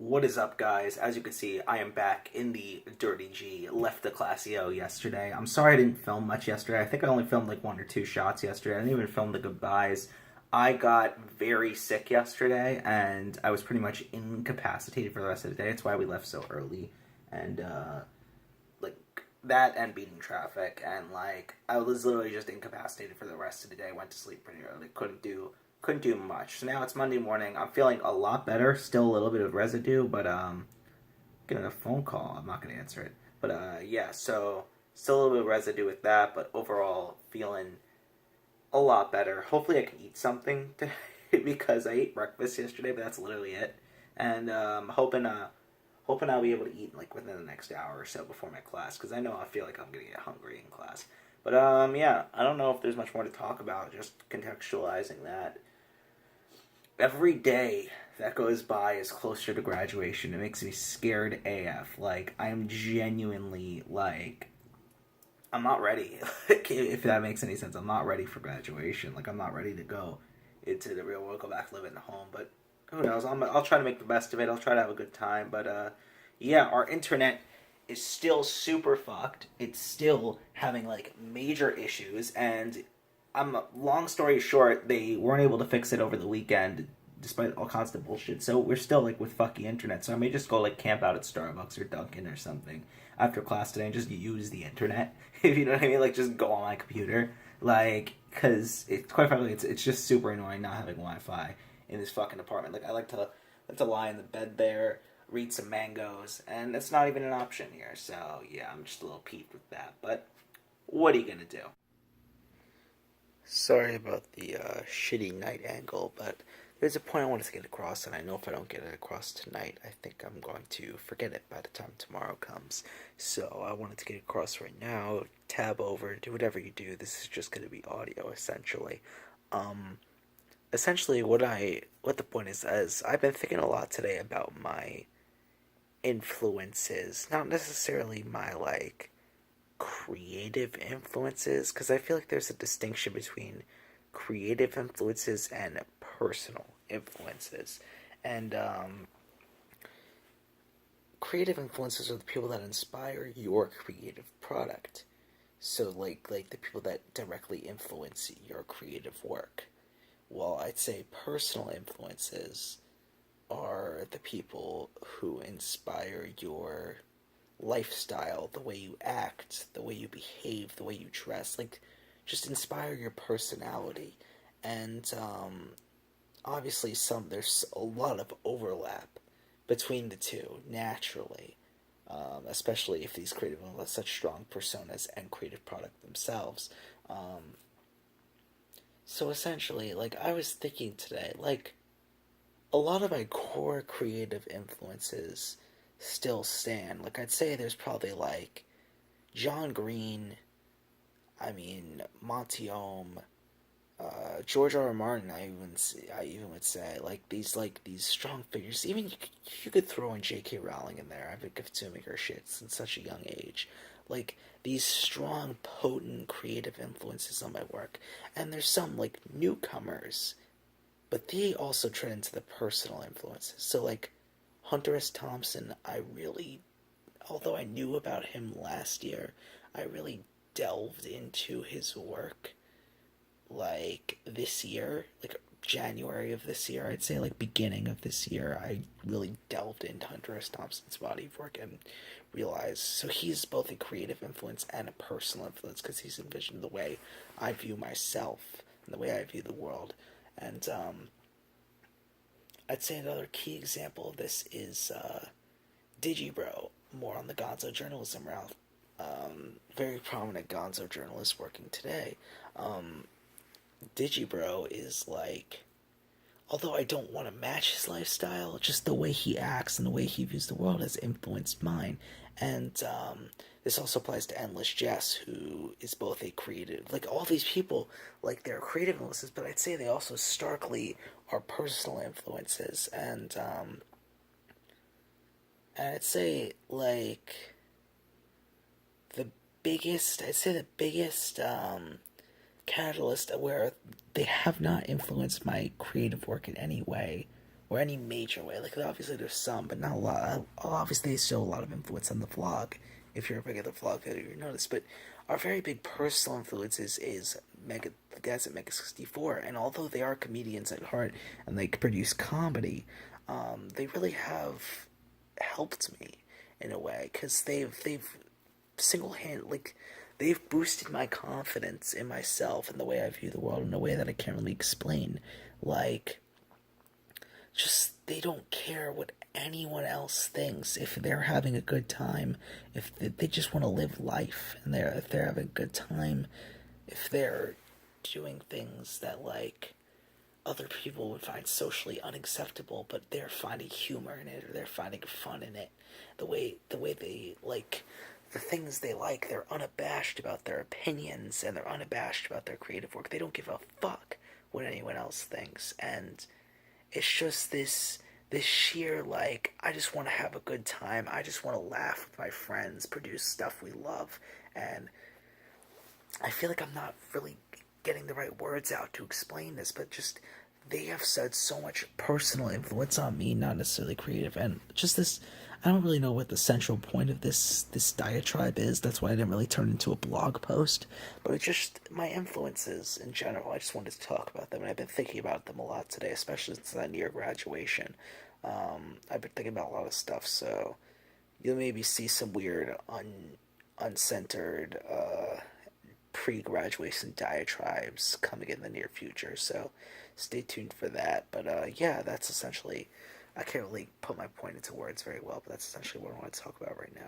What is up, guys? As you can see, I am back in the Dirty G. Left the Classio yesterday. I'm sorry I didn't film much yesterday. I think I only filmed like one or two shots yesterday. I didn't even film the goodbyes. I got very sick yesterday, and I was pretty much incapacitated for the rest of the day. That's why we left so early. And, like, that and beating traffic. And, like, I was literally just incapacitated for the rest of the day. I went to sleep pretty early. Couldn't do much. So now it's Monday morning. I'm feeling a lot better. Still a little bit of residue, but getting a phone call. I'm not gonna answer it. But yeah. So still a little bit of residue with that, but overall feeling a lot better. Hopefully I can eat something today because I ate breakfast yesterday, but that's literally it. And hoping I'll be able to eat like within the next hour or so before my class because I know I feel like I'm gonna get hungry in class. But yeah, I don't know if there's much more to talk about. Just contextualizing that every day that goes by is closer to graduation. It makes me scared AF. Like, I'm genuinely, like, I'm not ready. If that makes any sense. I'm not ready for graduation. Like, I'm not ready to go into the real world, go back living at home. But who knows? I'll try to make the best of it. I'll try to have a good time. But, yeah, our internet is still super fucked. It's still having, like, major issues. And long story short, they weren't able to fix it over the weekend, despite all kinds of bullshit. So we're still like with fucky internet. So I may just go like camp out at Starbucks or Dunkin' or something after class today and just use the internet. If you know what I mean, like just go on my computer, like because it's quite frankly, it's just super annoying not having Wi-Fi in this fucking apartment. Like I like to lie in the bed there, read some mangoes, and that's not even an option here. So yeah, I'm just a little peeved with that. But what are you gonna do? Sorry about the shitty night angle, but there's a point I wanted to get across, and I know if I don't get it across tonight, I think I'm going to forget it by the time tomorrow comes. So I wanted to get it across right now. Tab over, do whatever you do. This is just going to be audio, essentially. Um, Essentially, what the point is I've been thinking a lot today about my influences, not necessarily my like creative influences because I feel like there's a distinction between creative influences and personal influences. And creative influences are the people that inspire your creative product. So like the people that directly influence your creative work. Well, I'd say personal influences are the people who inspire your lifestyle, the way you act, the way you behave, the way you dress, like just inspire your personality. And obviously there's a lot of overlap between the two naturally. Especially if these creative people have such strong personas and creative product themselves. Um, so essentially, like I was thinking today, like a lot of my core creative influences still stand. Like I'd say there's probably like John Green, I mean Monty Ohm, George R. R. Martin. I even would say like these strong figures. Even you could throw in J.K. Rowling in there. I've been consuming her shit since such a young age. Like these strong, potent, creative influences on my work, and there's some like newcomers, but they also tread into the personal influences. So like Hunter S. Thompson, although I knew about him last year, I really delved into his work like this year, like January of this year, I'd say like beginning of this year, I really delved into Hunter S. Thompson's body of work and realized so he's both a creative influence and a personal influence because he's envisioned the way I view myself and the way I view the world. And I'd say another key example of this is Digibro, more on the Gonzo journalism route. Very prominent Gonzo journalist working today. Um, Digibro is like, although I don't want to match his lifestyle, just the way he acts and the way he views the world has influenced mine. And this also applies to Endless Jess, who is both a creative, like all these people, like they're creative influences, but I'd say they also starkly are personal influences. And I'd say like the the biggest catalyst where they have not influenced my creative work in any way or any major way. Like obviously there's some, but not a lot. Obviously, there's still a lot of influence on the vlog. If you're a regular vlogger, you notice. But our very big personal influences is Mega, the guys at Mega 64, and although they are comedians at heart and they produce comedy, they really have helped me in a way because they've single hand like they've boosted my confidence in myself and the way I view the world in a way that I can't really explain. Like, just they don't care what anyone else thinks. If they're having a good time, if they just want to live life, and if they're having a good time, if they're doing things that like other people would find socially unacceptable, but they're finding humor in it or they're finding fun in it. The way they like the things they like, they're unabashed about their opinions and they're unabashed about their creative work. They don't give a fuck what anyone else thinks, and it's just this sheer like I just want to have a good time. I just want to laugh with my friends, produce stuff we love, and I feel like I'm not really getting the right words out to explain this, but just they have said so much personal influence on me, not necessarily creative, and just this. I don't really know what the central point of this diatribe is. That's why I didn't really turn into a blog post, but it's just my influences in general. I just wanted to talk about them, and I've been thinking about them a lot today, especially since I near graduation. I've been thinking about a lot of stuff, so you'll maybe see some weird, uncentered pre-graduation diatribes coming in the near future. So stay tuned for that. But yeah, that's essentially. I can't really put my point into words very well, but that's essentially what I want to talk about right now.